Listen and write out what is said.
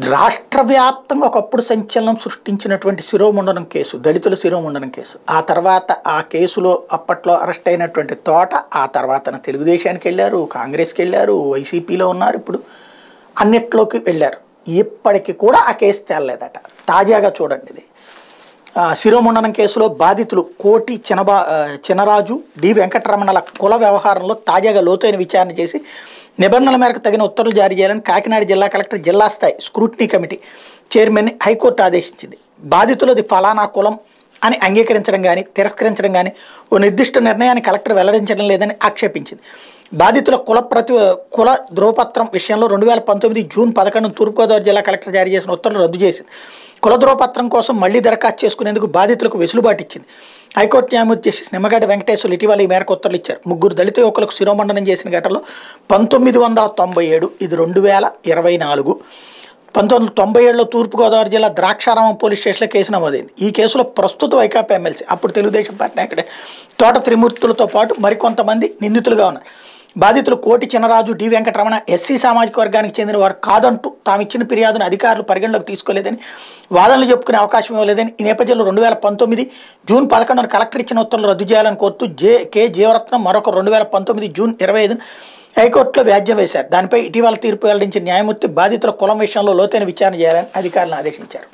రాష్ట్ర వ్యాప్తంగా ఒకప్పుడు సంచలనం సృష్టించినటువంటి శిరోముండనం కేసు, దళితుల శిరోముండనం కేసు. ఆ తర్వాత ఆ కేసులో అప్పట్లో అరెస్ట్ అయినటువంటి తోట ఆ తర్వాత తెలుగుదేశానికి వెళ్ళారు, కాంగ్రెస్కి వెళ్ళారు, వైసీపీలో ఉన్నారు, ఇప్పుడు అన్నిట్లోకి వెళ్ళారు. ఇప్పటికీ కూడా ఆ కేసు తేలలేదట. తాజాగా చూడండి, ఇది శిరోముండనం కేసులో బాధితులు కోటి చినరాజు, డి వెంకటరమణల కుల వ్యవహారంలో తాజాగా లోతైన విచారణ చేసి నిబంధనల మేరకు తగిన ఉత్తర్వులు జారీ చేయాలని కాకినాడ జిల్లా కలెక్టర్ జిల్లా స్థాయి స్క్రూటినీ కమిటీ చైర్మన్ని హైకోర్టు ఆదేశించింది. బాధితులది ఫలానా కులం అని అంగీకరించడం కానీ తిరస్కరించడం కానీ ఓ నిర్దిష్ట నిర్ణయాన్ని కలెక్టర్ వెల్లడించడం లేదని ఆక్షేపించింది. బాధితుల కుల ధ్రువపత్రం విషయంలో 2019 జూన్ 11 తూర్పుగోదావరి జిల్లా కలెక్టర్ జారీ చేసిన ఉత్తర్వులు రద్దు చేసింది. కుల ధ్రువపత్రం కోసం మళ్లీ దరఖాస్తు చేసుకునేందుకు బాధితులకు వెసులుబాటు ఇచ్చింది. హైకోర్టు న్యాయమూర్తి జస్టిస్ నిమ్మగడ్డ వెంకటేశ్వర్లు ఇటీవల ఈ మేరకు ఉత్తర్వులు ఇచ్చారు. 3 దళిత యువకులకు శిరోమండనం చేసిన ఘటనలో 1997, ఇది 2024, 1997లో తూర్పుగోదావరి జిల్లా ద్రాక్షారామం పోలీస్ స్టేషన్లో కేసు నమోదైంది. ఈ కేసులో ప్రస్తుత వైకాపా ఎమ్మెల్సీ, అప్పుడు తెలుగుదేశం పార్టీ నాయకుడే తోట త్రిమూర్తులతో పాటు మరికొంతమంది నిందితులుగా ఉన్నారు. బాధితులు కోటి చినరాజు, డి వెంకటరమణ ఎస్సీ సామాజిక వర్గానికి చెందిన వారు కాదంటూ తాము ఇచ్చిన ఫిర్యాదును అధికారులు పరిగణలోకి తీసుకోలేదని, వాదనలు చెప్పుకునే అవకాశం ఇవ్వలేదని, ఈ నేపథ్యంలో 2019 జూన్ 11 కలెక్టర్ ఇచ్చిన ఉత్తర్వులు రద్దు చేయాలని కోరుతూ కె జీవరత్నం మరొక 2019 జూన్ 25 హైకోర్టులో వ్యాజ్యం వేశారు. దానిపై ఇటీవల తీర్పు వెల్లడించిన న్యాయమూర్తి బాధితుల కులం విషయంలో లోతైన విచారణ చేయాలని అధికారులను ఆదేశించారు.